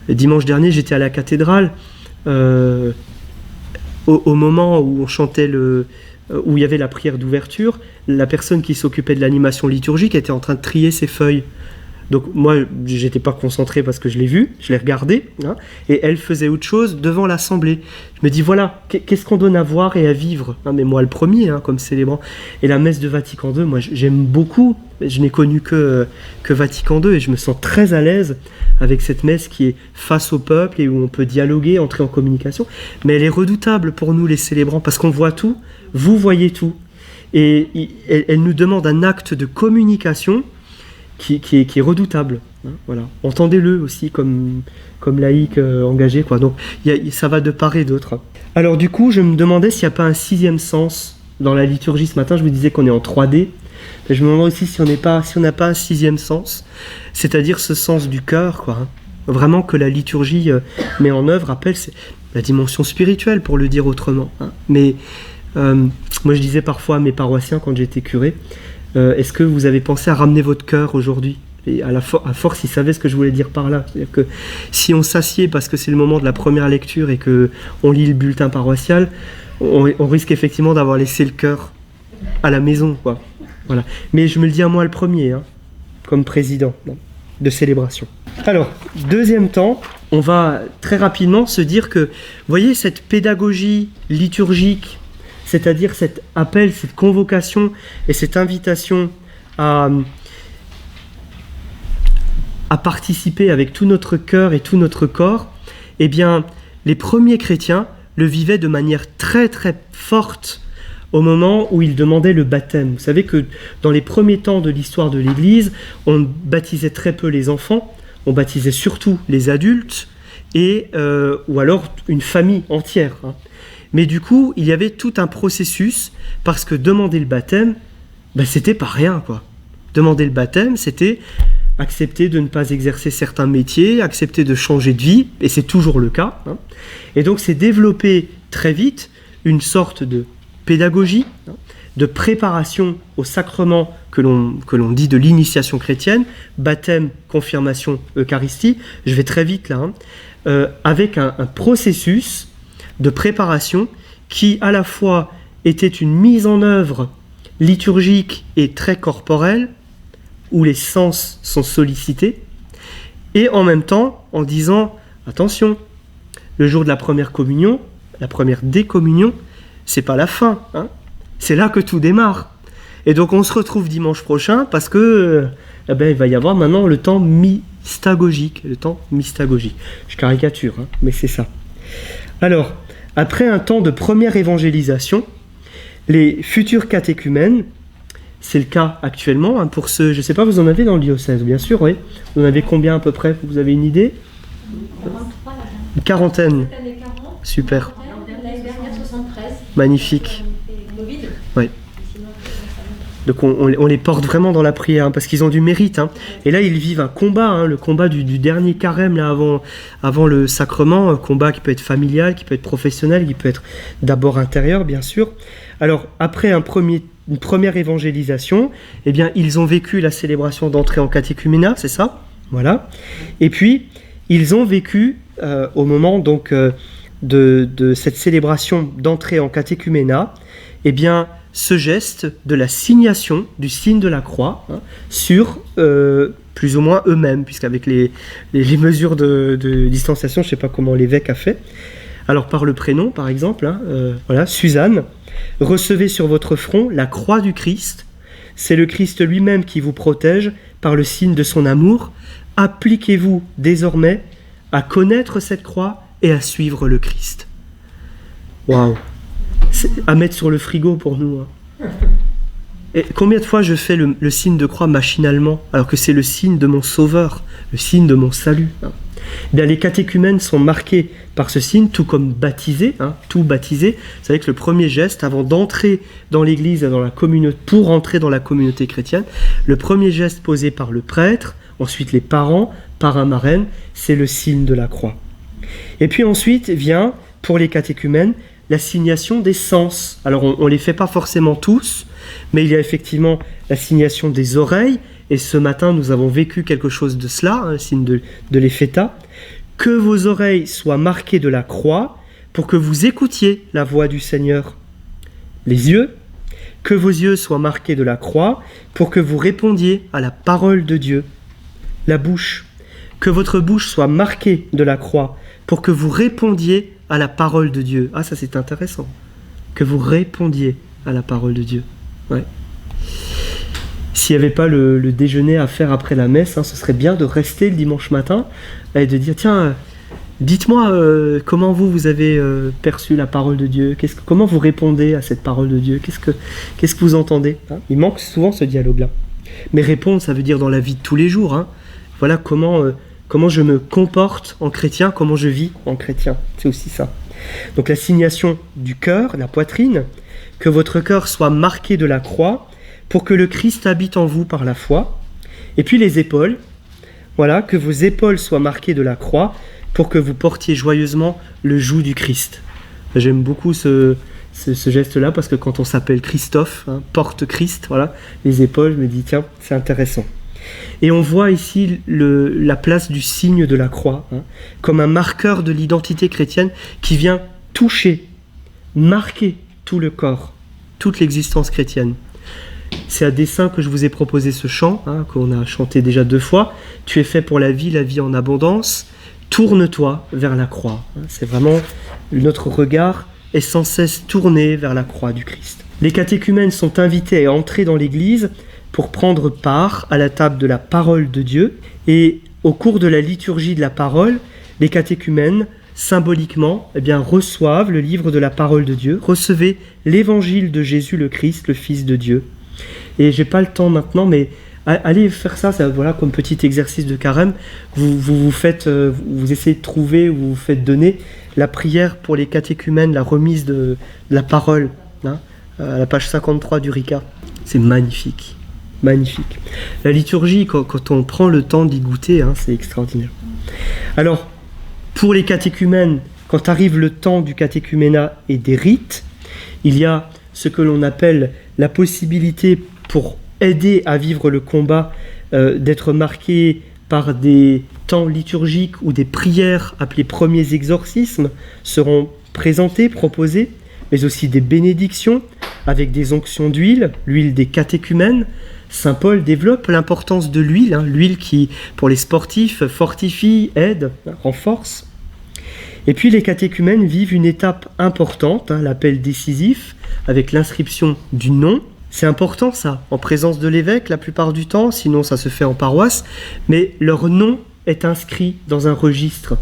dimanche dernier j'étais à la cathédrale, au moment où on chantait où il y avait la prière d'ouverture, la personne qui s'occupait de l'animation liturgique était en train de trier ses feuilles. Donc moi, j'étais pas concentré parce que je l'ai vu, je l'ai regardé, hein, et elle faisait autre chose devant l'assemblée. Je me dis, voilà, qu'est-ce qu'on donne à voir et à vivre, hein, mais moi le premier, hein, comme célébrant. Et la messe de Vatican II, moi j'aime beaucoup, je n'ai connu que Vatican II, et je me sens très à l'aise avec cette messe qui est face au peuple et où on peut dialoguer, entrer en communication. Mais elle est redoutable pour nous les célébrants, parce qu'on voit tout, vous voyez tout. Et elle nous demande un acte de communication qui est redoutable. Hein, voilà. Entendez-le aussi comme laïc engagé, quoi. Donc ça va de part et d'autre. Alors du coup, je me demandais s'il n'y a pas un sixième sens dans la liturgie ce matin. Je vous disais qu'on est en 3D. Mais je me demandais aussi si on n'a pas un sixième sens, c'est-à-dire ce sens du cœur, quoi. Hein. Vraiment que la liturgie met en œuvre, appelle la dimension spirituelle, pour le dire autrement. Hein. Mais moi je disais parfois à mes paroissiens quand j'étais curé, est-ce que vous avez pensé à ramener votre cœur aujourd'hui? Et à force, ils savaient ce que je voulais dire par là. C'est-à-dire que si on s'assied parce que c'est le moment de la première lecture et qu'on lit le bulletin paroissial, on risque effectivement d'avoir laissé le cœur à la maison, quoi. Voilà. Mais je me le dis à moi le premier, hein, comme président de célébration. Alors, deuxième temps, on va très rapidement se dire que, vous voyez, cette pédagogie liturgique, c'est-à-dire cet appel, cette convocation et cette invitation à participer avec tout notre cœur et tout notre corps, eh bien, les premiers chrétiens le vivaient de manière très très forte au moment où ils demandaient le baptême. Vous savez que dans les premiers temps de l'histoire de l'Église, on baptisait très peu les enfants, on baptisait surtout les adultes, ou alors une famille entière, hein. Mais du coup, il y avait tout un processus, parce que demander le baptême, c'était pas rien, quoi. Demander le baptême, c'était accepter de ne pas exercer certains métiers, accepter de changer de vie, et c'est toujours le cas, hein. Et donc, c'est développer très vite une sorte de pédagogie, hein, de préparation au sacrement que l'on dit de l'initiation chrétienne, baptême, confirmation, Eucharistie, je vais très vite là, avec un processus de préparation qui à la fois était une mise en œuvre liturgique et très corporelle, où les sens sont sollicités, et en même temps en disant, attention, le jour de la première communion, la première décommunion, c'est pas la fin, hein, c'est là que tout démarre. Et donc on se retrouve dimanche prochain parce que il va y avoir maintenant le temps mystagogique. Je caricature, hein, mais c'est ça. Alors, après un temps de première évangélisation, les futurs catéchumènes, c'est le cas actuellement, hein, pour ceux, je ne sais pas, vous en avez dans le diocèse, bien sûr, oui. Vous en avez combien à peu près? Vous avez une idée? 43, là. Une quarantaine. Cette année 40. Super. L'année dernière 73. Magnifique. Covid. Oui. Donc on les porte vraiment dans la prière, hein, parce qu'ils ont du mérite. Hein. Et là, ils vivent un combat, hein, le combat du dernier carême là, avant le sacrement, un combat qui peut être familial, qui peut être professionnel, qui peut être d'abord intérieur, bien sûr. Alors, après une première évangélisation, eh bien, ils ont vécu la célébration d'entrée en catéchuménat, c'est ça? Voilà. Et puis, ils ont vécu, au moment donc de cette célébration d'entrée en catéchuménat, eh bien, ce geste de la signation du signe de la croix, hein, sur plus ou moins eux-mêmes, puisqu'avec les mesures de distanciation, je ne sais pas comment l'évêque a fait. Alors par le prénom, par exemple, hein, voilà, Suzanne, recevez sur votre front la croix du Christ. C'est le Christ lui-même qui vous protège par le signe de son amour. Appliquez-vous désormais à connaître cette croix et à suivre le Christ. Waouh! C'est à mettre sur le frigo pour nous. Hein. Et combien de fois je fais le signe de croix machinalement, alors que c'est le signe de mon sauveur, le signe de mon salut. Hein. Bien, les catéchumènes sont marqués par ce signe, tout comme baptisés, hein, tout baptisé. Vous savez que le premier geste, avant d'entrer dans l'église, dans la communauté, pour entrer dans la communauté chrétienne, le premier geste posé par le prêtre, ensuite les parents, parrain, marraine, c'est le signe de la croix. Et puis ensuite vient, pour les catéchumènes, l'assignation des sens. Alors on ne les fait pas forcément tous, mais il y a effectivement l'assignation des oreilles, et ce matin nous avons vécu quelque chose de cela, un signe de l'Ephéta. Que vos oreilles soient marquées de la croix, pour que vous écoutiez la voix du Seigneur. Les yeux, que vos yeux soient marqués de la croix, pour que vous répondiez à la parole de Dieu. La bouche, que votre bouche soit marquée de la croix, pour que vous répondiez à la parole de Dieu. Ah, ça c'est intéressant. Que vous répondiez à la parole de Dieu. Ouais. S'il n'y avait pas le déjeuner à faire après la messe, hein, ce serait bien de rester le dimanche matin et de dire, tiens, dites-moi comment vous avez perçu la parole de Dieu, comment vous répondez à cette parole de Dieu, qu'est-ce que vous entendez, hein. Il manque souvent ce dialogue-là. Mais répondre, ça veut dire dans la vie de tous les jours. Hein. Voilà comment je me comporte en chrétien, comment je vis en chrétien. C'est aussi ça. Donc l'assignation du cœur, la poitrine, que votre cœur soit marqué de la croix pour que le Christ habite en vous par la foi. Et puis les épaules, voilà, que vos épaules soient marquées de la croix pour que vous portiez joyeusement le joug du Christ. J'aime beaucoup ce geste-là parce que quand on s'appelle Christophe, hein, porte Christ, voilà, les épaules, je me dis tiens, c'est intéressant. Et on voit ici la place du signe de la croix, hein, comme un marqueur de l'identité chrétienne qui vient toucher, marquer tout le corps, toute l'existence chrétienne. C'est à dessein que je vous ai proposé ce chant, hein, qu'on a chanté déjà 2 fois. Tu es fait pour la vie en abondance. Tourne-toi vers la croix. C'est vraiment notre regard est sans cesse tourné vers la croix du Christ. Les catéchumènes sont invités à entrer dans l'église pour prendre part à la table de la parole de Dieu. Et au cours de la liturgie de la parole, les catéchumènes, symboliquement, reçoivent le livre de la parole de Dieu. Recevez l'évangile de Jésus le Christ, le Fils de Dieu. Et j'ai pas le temps maintenant, mais allez faire ça, voilà, comme petit exercice de carême. Vous essayez de trouver, vous faites donner la prière pour les catéchumènes, la remise de la parole, hein, à la page 53 du RICA. C'est magnifique, magnifique. La liturgie, quand on prend le temps d'y goûter, hein, c'est extraordinaire. Alors, pour les catéchumènes, quand arrive le temps du catéchuménat et des rites, il y a ce que l'on appelle la possibilité pour aider à vivre le combat, d'être marqué par des temps liturgiques ou des prières appelées premiers exorcismes seront présentées, proposées, mais aussi des bénédictions avec des onctions d'huile, l'huile des catéchumènes. Saint Paul développe l'importance de l'huile, l'huile qui, pour les sportifs, fortifie, aide, renforce. Et puis les catéchumènes vivent une étape importante, l'appel décisif, avec l'inscription du nom. C'est important ça, en présence de l'évêque la plupart du temps, sinon ça se fait en paroisse, mais leur nom est inscrit dans un registre.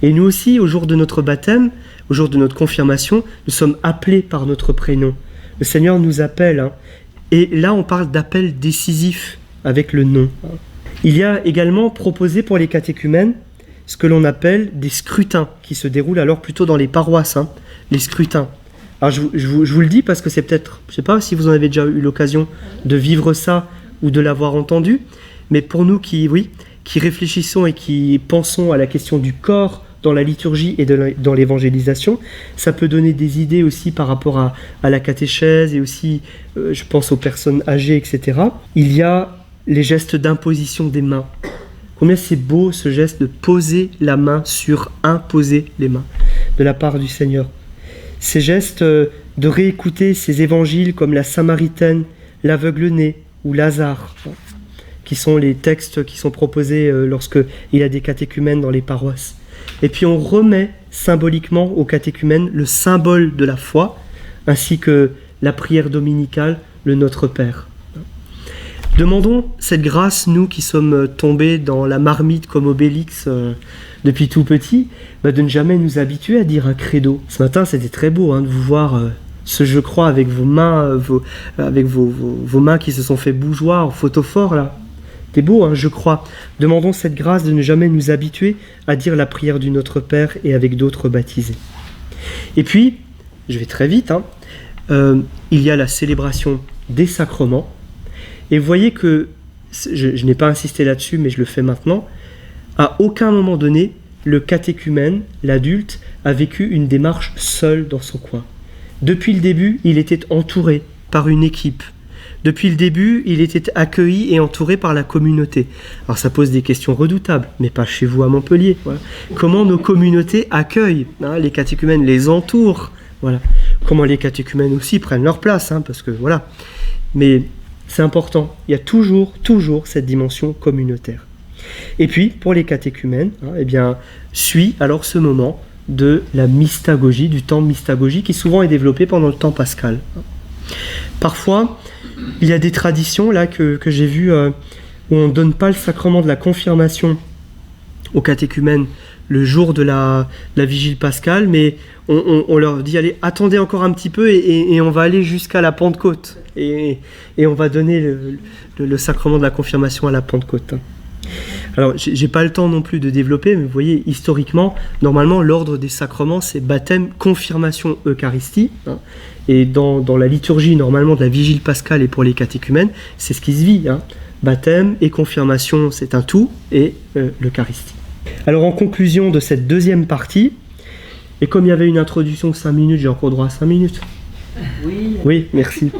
Et nous aussi, au jour de notre baptême, au jour de notre confirmation, nous sommes appelés par notre prénom. Le Seigneur nous appelle, et là on parle d'appel décisif avec le nom. Il y a également proposé pour les catéchumènes ce que l'on appelle des scrutins, qui se déroulent alors plutôt dans les paroisses, les scrutins. Alors je vous le dis parce que c'est peut-être, je ne sais pas si vous en avez déjà eu l'occasion de vivre ça ou de l'avoir entendu, mais pour nous qui réfléchissons et qui pensons à la question du corps dans la liturgie et dans l'évangélisation, ça peut donner des idées aussi par rapport à la catéchèse et aussi, je pense aux personnes âgées, etc. Il y a les gestes d'imposition des mains. Combien c'est beau ce geste de poser la main sur imposer les mains de la part du Seigneur. Ces gestes de réécouter ces évangiles comme la Samaritaine, l'aveugle-né ou Lazare, qui sont les textes qui sont proposés lorsqu'il y a des catéchumènes dans les paroisses. Et puis on remet symboliquement aux catéchumènes le symbole de la foi, ainsi que la prière dominicale, le Notre Père. Demandons cette grâce, nous qui sommes tombés dans la marmite comme Obélix depuis tout petit, de ne jamais nous habituer à dire un credo. Ce matin, c'était très beau de vous voir ce je crois avec vos mains, avec vos mains qui se sont fait bougeoir, photophore là. C'est beau, je crois. Demandons cette grâce de ne jamais nous habituer à dire la prière du Notre Père et avec d'autres baptisés. Et puis, je vais très vite, il y a la célébration des sacrements. Et vous voyez que, je n'ai pas insisté là-dessus, mais je le fais maintenant, à aucun moment donné, le catéchumène, l'adulte, a vécu une démarche seul dans son coin. Depuis le début, il était entouré par une équipe. Depuis le début, il était accueilli et entouré par la communauté. Alors ça pose des questions redoutables, mais pas chez vous à Montpellier. Voilà. Comment nos communautés accueillent les catéchumènes, les entourent. Voilà. Comment les catéchumènes aussi prennent leur place, parce que voilà. Mais c'est important, il y a toujours cette dimension communautaire. Et puis, pour les catéchumènes, suit alors ce moment de la mystagogie, du temps mystagogie, qui souvent est développé pendant le temps pascal. Parfois, il y a des traditions là que j'ai vues où on ne donne pas le sacrement de la confirmation aux catéchumènes le jour de la vigile pascale, mais on leur dit allez, attendez encore un petit peu et on va aller jusqu'à la Pentecôte et on va donner le sacrement de la confirmation à la Pentecôte. Alors j'ai pas le temps non plus de développer, mais vous voyez, historiquement, normalement l'ordre des sacrements c'est baptême, confirmation, Eucharistie, et dans la liturgie normalement de la vigile pascale et pour les catéchumènes, c'est ce qui se vit, baptême et confirmation c'est un tout, et l'Eucharistie. Alors en conclusion de cette deuxième partie, et comme il y avait une introduction de 5 minutes, j'ai encore droit à 5 minutes. Oui, merci.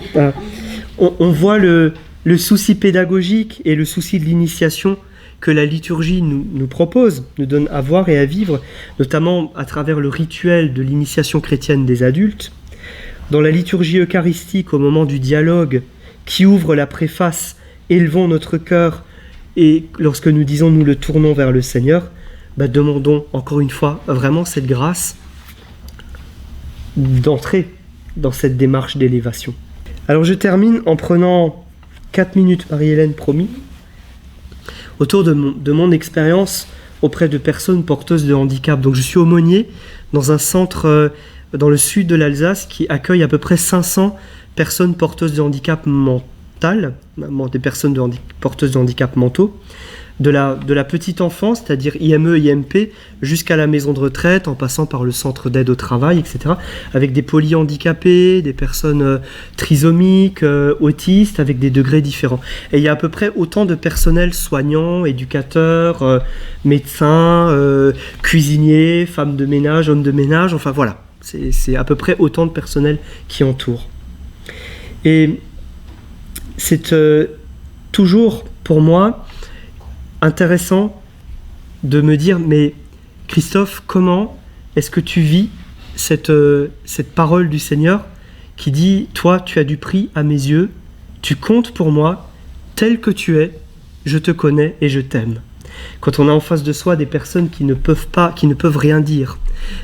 On voit le souci pédagogique et le souci de l'initiation que la liturgie nous propose, nous donne à voir et à vivre, notamment à travers le rituel de l'initiation chrétienne des adultes. Dans la liturgie eucharistique, au moment du dialogue qui ouvre la préface « Élevons notre cœur » et lorsque nous disons « Nous le tournons vers le Seigneur », demandons encore une fois vraiment cette grâce d'entrer dans cette démarche d'élévation. Alors je termine en prenant 4 minutes, Marie-Hélène, promis, autour de mon expérience auprès de personnes porteuses de handicap. Donc je suis aumônier dans un centre dans le sud de l'Alsace qui accueille à peu près 500 personnes porteuses de handicap mental, des personnes porteuses de handicap mentaux, de la petite enfance, c'est-à-dire IME, IMP, jusqu'à la maison de retraite, en passant par le centre d'aide au travail, etc., avec des polyhandicapés, des personnes trisomiques, autistes, avec des degrés différents. Et il y a à peu près autant de personnel soignants, éducateurs, médecins, cuisiniers, femmes de ménage, hommes de ménage, enfin voilà, c'est à peu près autant de personnel qui entoure. Et c'est toujours pour moi intéressant de me dire, mais Christophe, comment est-ce que tu vis cette parole du Seigneur qui dit, toi tu as du prix à mes yeux, tu comptes pour moi, tel que tu es, je te connais et je t'aime. Quand on a en face de soi des personnes qui ne peuvent rien dire,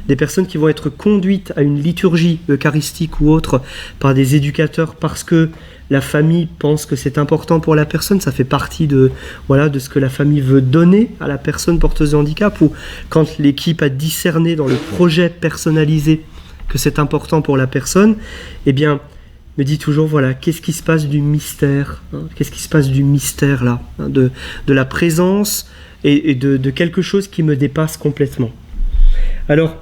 des personnes qui vont être conduites à une liturgie eucharistique ou autre par des éducateurs parce que la famille pense que c'est important pour la personne, ça fait partie de ce que la famille veut donner à la personne porteuse de handicap, ou quand l'équipe a discerné dans le projet personnalisé que c'est important pour la personne, eh bien, me dit toujours, voilà, qu'est-ce qui se passe du mystère, hein, qu'est-ce qui se passe du mystère là, hein, de la présence et de quelque chose qui me dépasse complètement. Alors,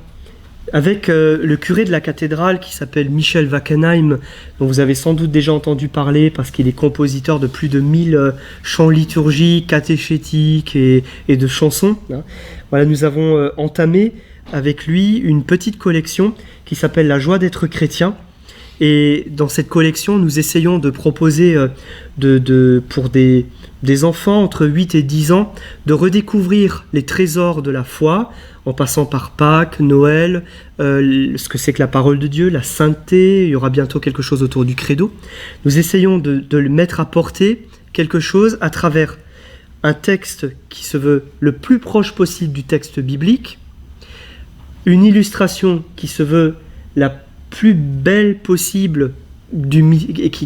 avec le curé de la cathédrale qui s'appelle Michel Wackenheim, dont vous avez sans doute déjà entendu parler parce qu'il est compositeur de plus de 1000 chants liturgiques, catéchétiques et de chansons, hein. Voilà, nous avons entamé avec lui une petite collection qui s'appelle La joie d'être chrétien. Et dans cette collection, nous essayons de proposer pour des enfants entre 8 et 10 ans de redécouvrir les trésors de la foi, en passant par Pâques, Noël, ce que c'est que la parole de Dieu, la sainteté, il y aura bientôt quelque chose autour du credo. Nous essayons de le mettre à portée quelque chose à travers un texte qui se veut le plus proche possible du texte biblique, une illustration qui se veut la plus belle possible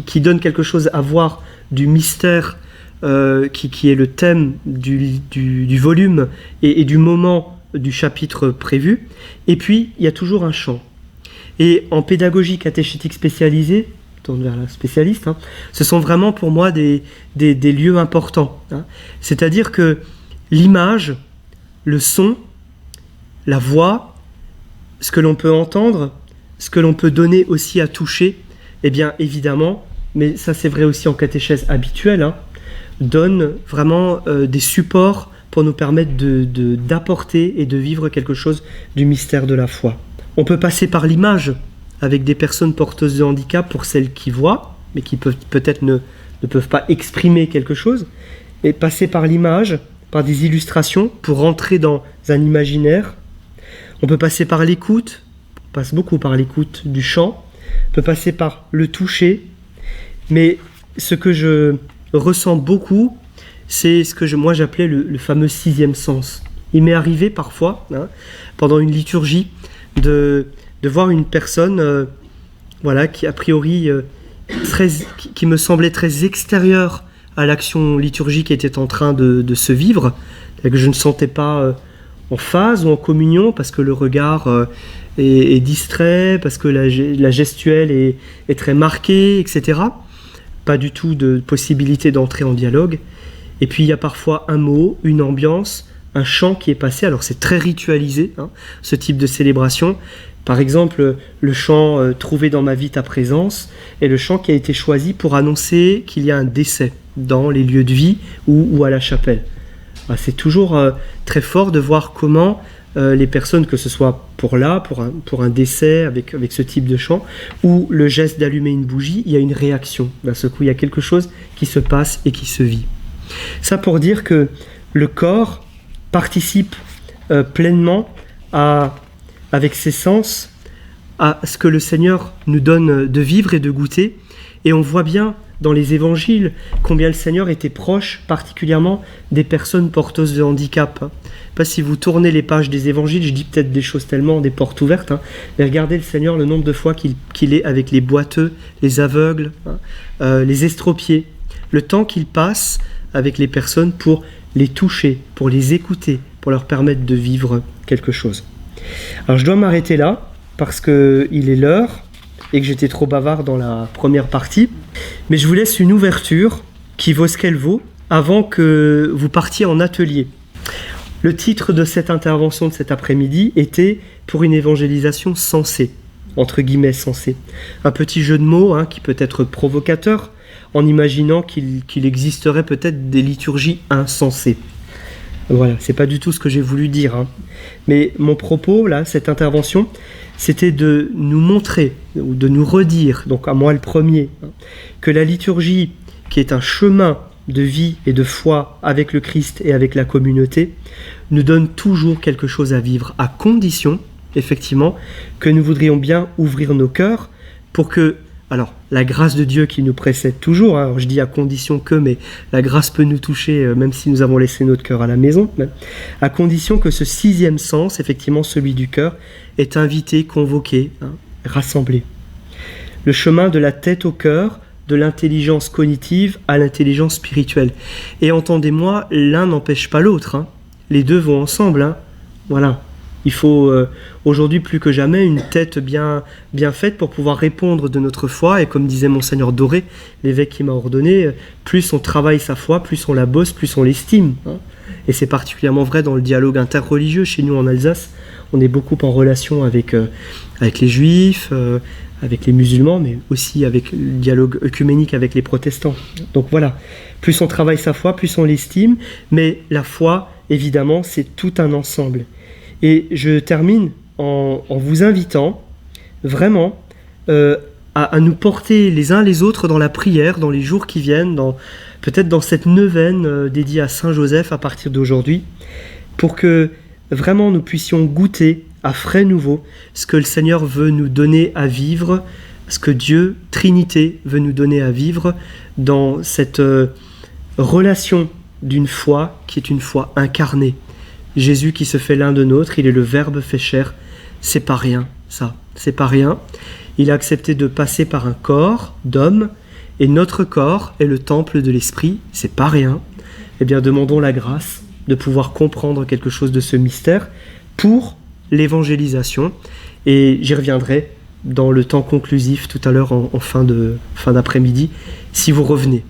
qui donne quelque chose à voir du mystère qui est le thème du volume et du moment du chapitre prévu. Et puis, il y a toujours un chant. Et en pédagogie catéchétique spécialisée, je tourne vers la spécialiste, hein, ce sont vraiment pour moi des lieux importants, hein. C'est-à-dire que l'image, le son, la voix, ce que l'on peut entendre, ce que l'on peut donner aussi à toucher, eh bien évidemment, mais ça c'est vrai aussi en catéchèse habituelle, hein, donne vraiment des supports pour nous permettre d'apporter et de vivre quelque chose du mystère de la foi. On peut passer par l'image avec des personnes porteuses de handicap pour celles qui voient, mais qui peut-être ne peuvent pas exprimer quelque chose, et passer par l'image, par des illustrations pour rentrer dans un imaginaire. On peut passer par l'écoute, passe beaucoup par l'écoute du chant, peut passer par le toucher, mais ce que je ressens beaucoup, c'est ce que moi j'appelais le fameux sixième sens. Il m'est arrivé parfois, hein, pendant une liturgie, de voir une personne qui a priori qui me semblait très extérieure à l'action liturgique qui était en train de se vivre, et que je ne sentais pas en phase ou en communion parce que le regard est distrait, parce que la gestuelle est très marquée, etc. Pas du tout de possibilité d'entrer en dialogue. Et puis il y a parfois un mot, une ambiance, un chant qui est passé. Alors c'est très ritualisé, hein, ce type de célébration. Par exemple, le chant « Trouvé dans ma vie ta présence » est le chant qui a été choisi pour annoncer qu'il y a un décès dans les lieux de vie ou à la chapelle. C'est toujours très fort de voir comment les personnes, que ce soit pour un décès avec ce type de chant, ou le geste d'allumer une bougie, il y a une réaction. D'un seul coup, il y a quelque chose qui se passe et qui se vit. Ça pour dire que le corps participe pleinement avec ses sens à ce que le Seigneur nous donne de vivre et de goûter. Et on voit bien dans les évangiles combien le Seigneur était proche particulièrement des personnes porteuses de handicap. Je ne sais pas si vous tournez les pages des évangiles, je dis peut-être des choses tellement, des portes ouvertes, hein, mais regardez le Seigneur, le nombre de fois qu'il est avec les boiteux, les aveugles, hein, les estropiés, le temps qu'il passe avec les personnes pour les toucher, pour les écouter, pour leur permettre de vivre quelque chose. Alors je dois m'arrêter là, parce qu'il est l'heure, et que j'étais trop bavard dans la première partie, mais je vous laisse une ouverture qui vaut ce qu'elle vaut, avant que vous partiez en atelier. Le titre de cette intervention de cet après-midi était « Pour une évangélisation sensée », entre guillemets sensée. Un petit jeu de mots, hein, qui peut être provocateur, en imaginant qu'il existerait peut-être des liturgies insensées. Voilà, c'est pas du tout ce que j'ai voulu dire, hein. Mais mon propos, là, cette intervention, c'était de nous montrer, ou de nous redire, donc à moi le premier, hein, que la liturgie, qui est un chemin de vie et de foi avec le Christ et avec la communauté, nous donne toujours quelque chose à vivre, à condition, effectivement, que nous voudrions bien ouvrir nos cœurs pour que, alors, la grâce de Dieu qui nous précède toujours, hein, alors je dis à condition que, mais la grâce peut nous toucher même si nous avons laissé notre cœur à la maison, mais à condition que ce sixième sens, effectivement celui du cœur, est invité, convoqué, hein, rassemblé. Le chemin de la tête au cœur, de l'intelligence cognitive à l'intelligence spirituelle. Et entendez-moi, l'un n'empêche pas l'autre, hein. Les deux vont ensemble, hein. Voilà. Il faut aujourd'hui plus que jamais une tête bien faite pour pouvoir répondre de notre foi. Et comme disait Monseigneur Doré, l'évêque qui m'a ordonné, plus on travaille sa foi, plus on la bosse, plus on l'estime, hein. Et c'est particulièrement vrai dans le dialogue interreligieux. Chez nous en Alsace, on est beaucoup en relation avec les juifs, avec les musulmans, mais aussi avec le dialogue œcuménique avec les protestants. Donc voilà, plus on travaille sa foi, plus on l'estime. Mais la foi, évidemment, c'est tout un ensemble. Et je termine en vous invitant vraiment à nous porter les uns les autres dans la prière, dans les jours qui viennent, peut-être dans cette neuvaine dédiée à Saint Joseph à partir d'aujourd'hui, pour que vraiment nous puissions goûter à frais nouveau ce que le Seigneur veut nous donner à vivre, ce que Dieu, Trinité, veut nous donner à vivre dans cette relation d'une foi qui est une foi incarnée. Jésus qui se fait l'un de nôtres, il est le Verbe fait chair, c'est pas rien, ça, c'est pas rien. Il a accepté de passer par un corps d'homme, et notre corps est le temple de l'Esprit, c'est pas rien. Eh bien, demandons la grâce de pouvoir comprendre quelque chose de ce mystère pour l'évangélisation, et j'y reviendrai dans le temps conclusif tout à l'heure en fin d'après-midi, si vous revenez.